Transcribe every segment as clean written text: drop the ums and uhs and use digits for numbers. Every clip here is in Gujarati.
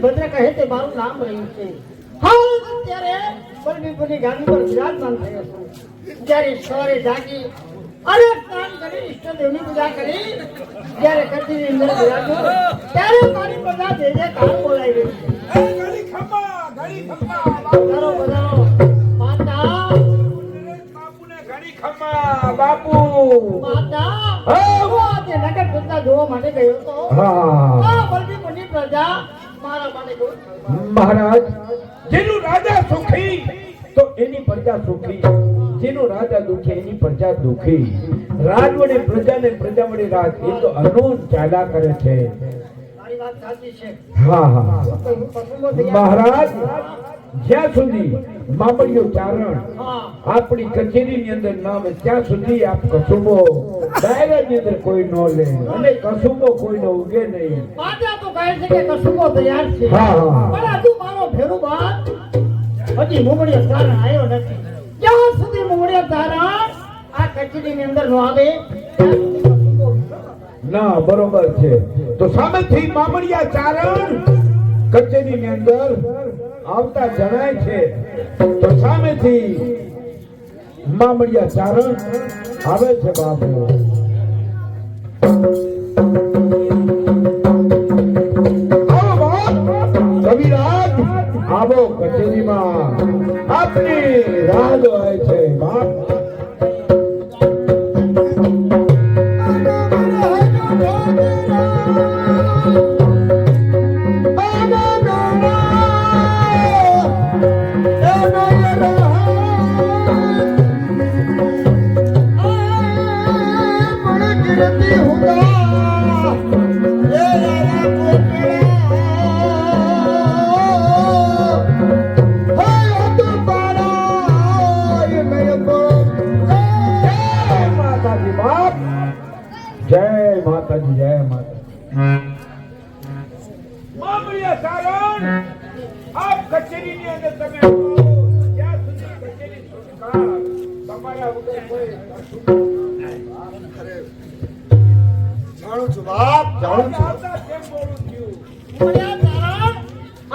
ભદ્ર કહે તે મારું નામ રહ્યું છે. હાલ અત્યારે બલબીપુરની ગાદી પર વિરાજમાન થયો છું. જ્યારે સવારે જાગી અને સ્નાન કરી ઈષ્ટદેવની પૂજા કરી જ્યારે કચેરીની અંદર બિરાજો ત્યારે મારી પ્રજા જે જે કામ બોલાઈ રહી છે. ઘડી ખમ્મા બધારો બધારો માતા બાપુને ઘડી ખમ્મા બાપુ માતા હું આજે નગર સુધા જોવા માટે ગયો હતો. હા બલબીપુરની પ્રજા મારા માટે ગયો. મહારાજ જેનું રાજા સુખી તો એની પ્રજા સુખી, જેનો રાજા દુખી એની પ્રજા દુખી. રાજ વડે પ્રજા ને પ્રજા વડે રાજ, એ તો અનોન ચાલ્યા કરે છે. મારી વાત સાચી છે. હા મહારાજ જ્યાં સુધી મામડીઓ ચારણ આપણી કચેરીની અંદર ન આવે ત્યાં સુધી આપ કસુંબો દાયરાની અંદર કોઈ ન લે અને કસુંબો કોઈનો ઉગે નહીં. માતા તો કહે છે કે કસુંબો તૈયાર છે. પણ હજુ મારો ભેરું બાદ હજી મુંગળીઓ ચારણ આવ્યો નથી. જ્યાં સુધી મુંગળીઓ ચારણ આ કચેરીની અંદર ન આવે ત્યાં સુધી કસુંબો ના બરોબર છે. તો સામેથી મામડિયા ચારણ કચેરીની અંદર આવતા જણાય છે. તો સામેથી મામડિયા ચારણ આવે છે. બાબુ કવિરાજ આવો કચેરીમાં આપની રાહ હોય છે. બાપ જય માતાજી, જય માતા. મામડિયા ચારણ આપ કચેરીની અંદર તમે ત્યાં સુધી કચેરી સંસ્કાર તમારા વગર કોઈ જાણું છું બાપ, જાણું છું. કેમ બોલું છું? મુંગળીયા ચારણ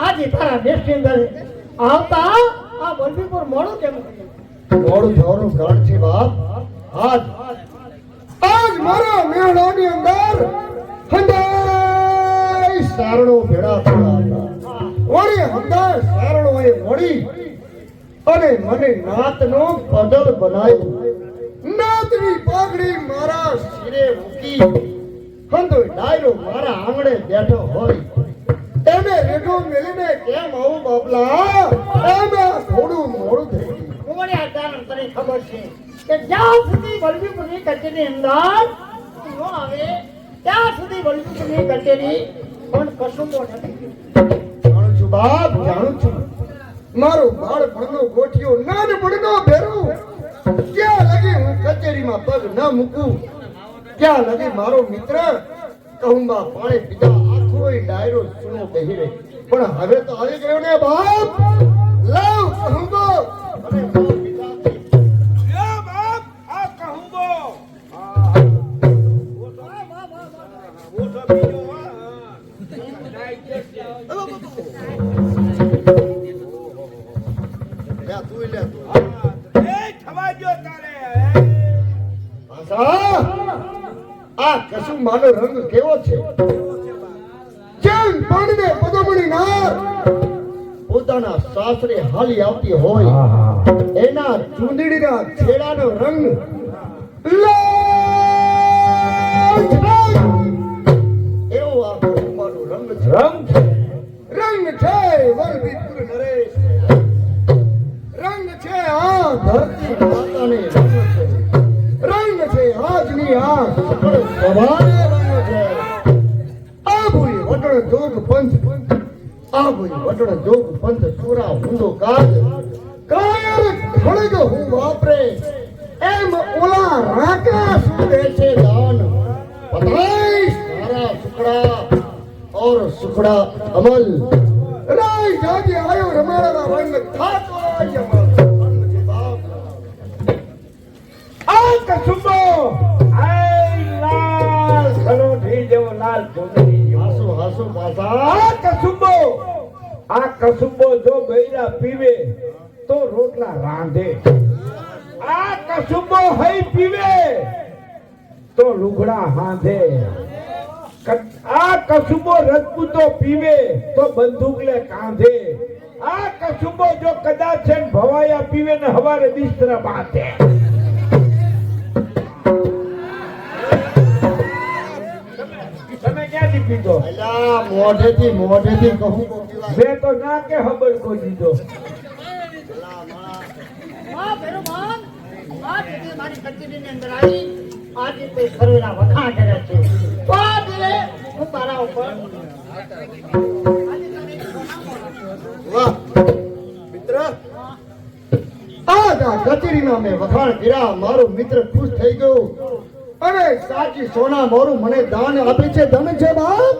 આજે તારા દેશની અંદર આવતા આ વલભીપુર મોડું કેમ કર્યું? મોડું થવાનું કારણ છે બાપ, આજ મારા મેળાની અંદર હંધાઈ સારણો ભેળા થયા હતા. વળી હંધાઈ સારણોએ મળી અને મને નાતનો પદલ બનાવ્યો. નાતની પાઘડી મારા શિરે મૂકી હંધોઈ ડાયરો મારા આંગણે બેઠો હોય એને રેઢો મેલીને કેમ આવું બાપલા? એમાં થોડું મોડું થઈ ગયું. મુંગળીયા ચારણ તને ખબર છે કે જ્યાં સુધી વલભીપુરની કચેરીની અંદર ન આવે ત્યાં સુધી વલભીપુરની કચેરી પણ કસુંબો નથી. જાણું છું બાપ, જાણું છું. મારો બાળપણનો ગોઠિયો નાનપણનો ભેરો ક્યાં લગી હું કચેરીમાં પગ ન મૂકું ક્યાં લગી મારો મિત્ર કહુંબા પાણે પીધા આખો ડાયરો સુનો બેહી રહી. પણ હવે તો આવી ગયો ને બાપ, લાવ કહુંબો અને આ કસુંબાનો રંગ કેવો છે? જેમ પાણીને પદમણી નાર પોતાના સાસરે હાલી આવતી હોય એના ચૂંદડીના છેડાનો રંગ એવો આ કસુંબાનો રંગ છે. રંગ છે વલભીપુર નરેશ, રંગ છે આ ધરતી માતાને રંગ છે આજની આ સકળ સવારે રંગ છે. આ ભૂઈ વટણ જોગ પંથ, આ ભૂઈ વટણ જોગ પંથ ચોરા ઊંડો કાજ કાયર થોડીક હું વાપરે એમ ઓલા રાકા શું દે છે દાન પતાઈ સારા સુખડા और सुखड़ा अमल राय जागे आयो रमाड़ा रंग थातो अमल આ કસુંબો આય લાલ સરોઠી જેવો લાલ ચૌધરી हासु हासु पासा આ કસુંબો જો બૈરા પીવે તો રોટલા રાંધે આ કસુંબો હઈ પીવે તો લુગડા હાંધે આ કસુંબો રજપૂતો પીવે તો બંદૂક લે કાંધે આ કસુંબો જો કદાચ છે ને ભવાયા પીવે ને હવારે બિસ્તરા બાંધે તમે ક્યાંથી પીધો अला मोढेથી कहूं મેં તો ના કે ખબર કો દીધો હા ભેરુભાન આ દીદી મારી કચેરીની અંદર આવી આજે તે સર્વેના વખાણ કરે છે તો આ દિલે હું તારા ઉપર वाह मित्र આ કચેરીના મેં વખાણ કર્યા મારો મિત્ર ખુશ થઈ ગયો અને સાચી સોના મોરું મને દાન આપે છે ધન છે બાપ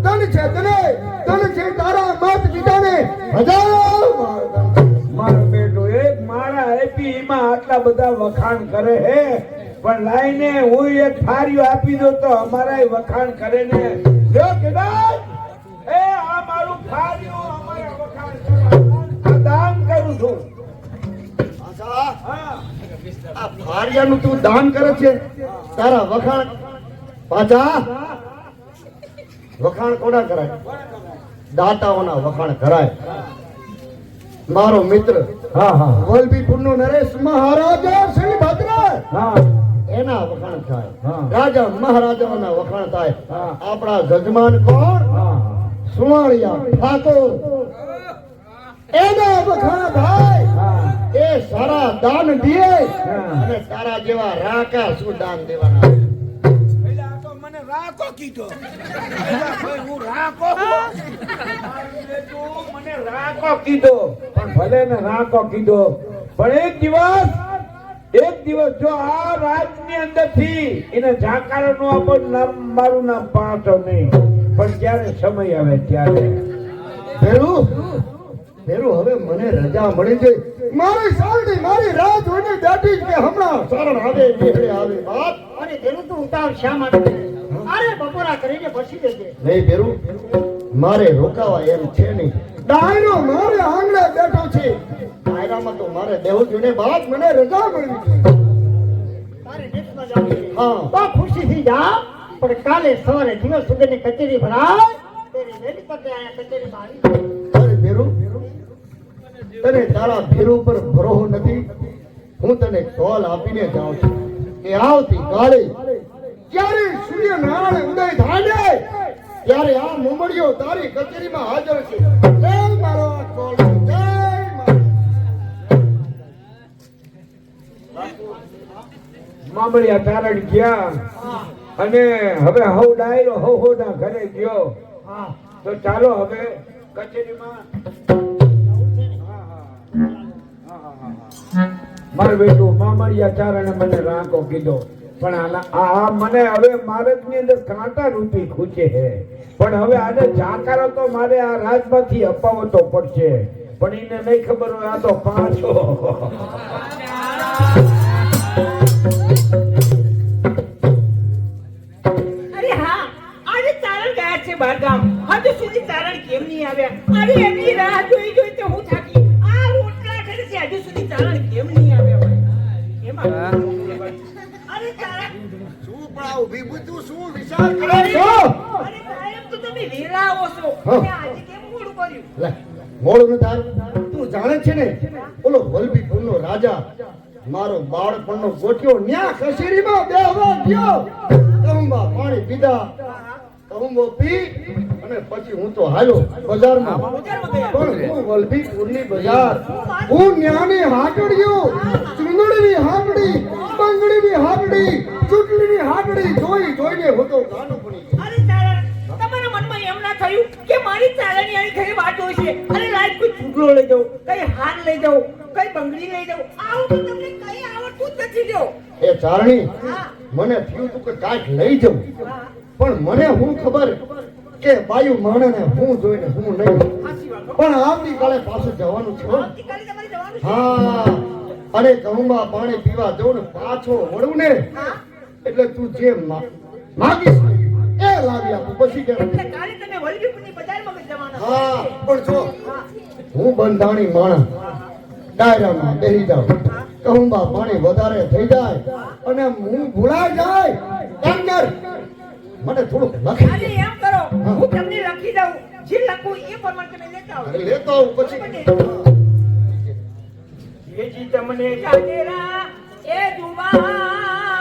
ધન છે ધન છે તારા માત પિતાને હજારો મારો બેટો એક મારા આપી એમાં આટલા બધા વખાણ કરે હે પણ લાઈને હું એક થાળીઓ આપી દો તો અમારા વખાણ કરે ને જો કદાચ એ આ મારું થાળીઓ અમારા વખાણ કરે આ દાન કરું છું આશા હા આ ભારિયાનું તું દાન કરે છે તારા વખાણ પાછા વખાણ કોના કરાય દાતાઓના વખાણ કરાય મારો મિત્ર હા હા વલભીપુરનો નરેશ મહારાજા શ્રી ભદ્ર હા એના વખાણ થાય હા. રાજા મહારાજાઓના વખાણ થાય હા. આપણા જજમાન કોણ હા સુવાળિયા ઠાકોર એના વખાણ થાય હા એ સારા દાન દે હા. અને તારા જેવા રાકા શું દાન દેવાના પેલા આ તો મને રાકો કીધો પેલા ભાઈ હું રાકો મને રાકો કીધો પણ ભલે ને રાકો કીધો પણ એક દિવસ જો આ રાજની અંદરથી એને જાકારો નો આપો નામ મારું નામ પાડતો નહીં પણ જ્યારે સમય આવે ત્યારે ભેરું હવે મને રજા મળી છે મારી સાલની મારી રાહ જોઈને બેઠી છે કે હમણાં શરણ આવે નીકળે આવે વાત અને તેનું તું ઉતાવળ શા માટે કરે? અરે બપોરા કરીને બસી દેજે નહીં ભેરું મારે રોકાવા એમ છે નહીં ડાયરો મારે આંગણે બેઠો છે ડાયરામાં તો મારે દેવું જોઈને બાદ મને રજા મળી છે તારે દેશમાં જવું છે હા. તો ખુશીથી જા પણ કાલે સવારે દિવસ સુધીની કચેરી ભરાય તેરી વેલી પતે આયા કચેરીમાં આવી અરે ભેરું તને તારા ભેરું પર ભરોસો નથી હું તને કોલ આપીને જાઉં છું કે આવતી કાલે જ્યારે સૂર્યનારાયણ ઉદય થાય ને ત્યારે આ મુંબડીઓ તારી કચેરીમાં હાજર છે જય મારો આ કોલ જય મામડિયા તારણ ગયા અને હવે હવ ડાયરો હવ ના ઘરે ગયો હા તો ચાલો હવે કચેરીમાં મારું બેટું મામડિયા ચારણે મને રાંકો કીધો પણ આ મને હવે મારકની અંદર કાંટા રૂપી ખૂચે છે પણ હવે આને જાકારો તો મારે આ રાજમાંથી અપાવતો પડશે પણ એને નહીં ખબર હોય આ તો પાછો અરે હા આજે ચારણ ગયા છે બહારગામ હજુ સુધી ચારણ કેમ નહીં આવ્યા અરે એમની રાહ જોઈ જોઈ તો હું થાકી આ રોટલા કરે છે હજુ સુધી ચારણ કેમ નહીં આવ્યા ભાઈ એમાં અરે ચારણ શું પણ ઊભી બુદ્ધુ શું વિચાર કરે અરે છો અરે કાયમ તો તમે વેરાઓ છો હા. અને આજે કેમ મોડું કર્યું લે મોડું ન થાય તું જાણે છે ને ઓલો વલભીપુરનો રાજા મારો બાળપણનો ગોઠ્યો ન્યા કચેરીમાં બેહવા ગયો કહુંબા પાણી પીધા કહુંબો પી અને પછી હું તો હાલ્યો બજારમાં પણ હું વલભીપુરની બજાર હું ન્યાની હાટડીઓ ચુંદડીની હાટડી બંગડીની હાટડી ચૂંટણીની હાટડી જોઈને હું તો ગાંડો પડી ગયો. અરે ચારણ તમારા મનમાં એમ ના થયું આવ્યું કે મારી ચારણી આવી ઘરે વાત હોય છે અને લાઈક કોઈ ચૂડલો લઈ જાઉં, કઈ હાર લઈ જાઉં, કઈ બંગડી લઈ જાઉં, આવું તો તમને કઈ આવડતું જ નથી જો. એ ચારણી હા મને થયું તું કે કાંઈક લઈ જવું, હા પણ મને હું ખબર કે બાયુ માણને હું જોઈને હું નહીં. સાચી વાત હો. પણ આવતીકાલે પાછું જવાનું છે હો. આવતીકાલે તમારે જવાનું છે. હા અને કહુંબા પાણી પીવા જવું ને પાછો વળું ને હા એટલે તું જે માગીશ એ લાવી આપું પછી કે એટલે કાલે તમે વલભીપુરની બજારમાં જવાના છો. હા પણ જો હા હું બંધાણી માણસ ડાયરામાં બેસી જાઉં, કહુંબા પાણી વધારે થઈ જાય અને હું ભૂલાઈ જાય એમ કર મને થોડુંક લખી આજે એમ કરો હું તમને લખી દઉં, જે લખું એ પ્રમાણે તમે લેતા આવો. લેતો આવું પછી એ જી તમને જાગેરા એ જુવાન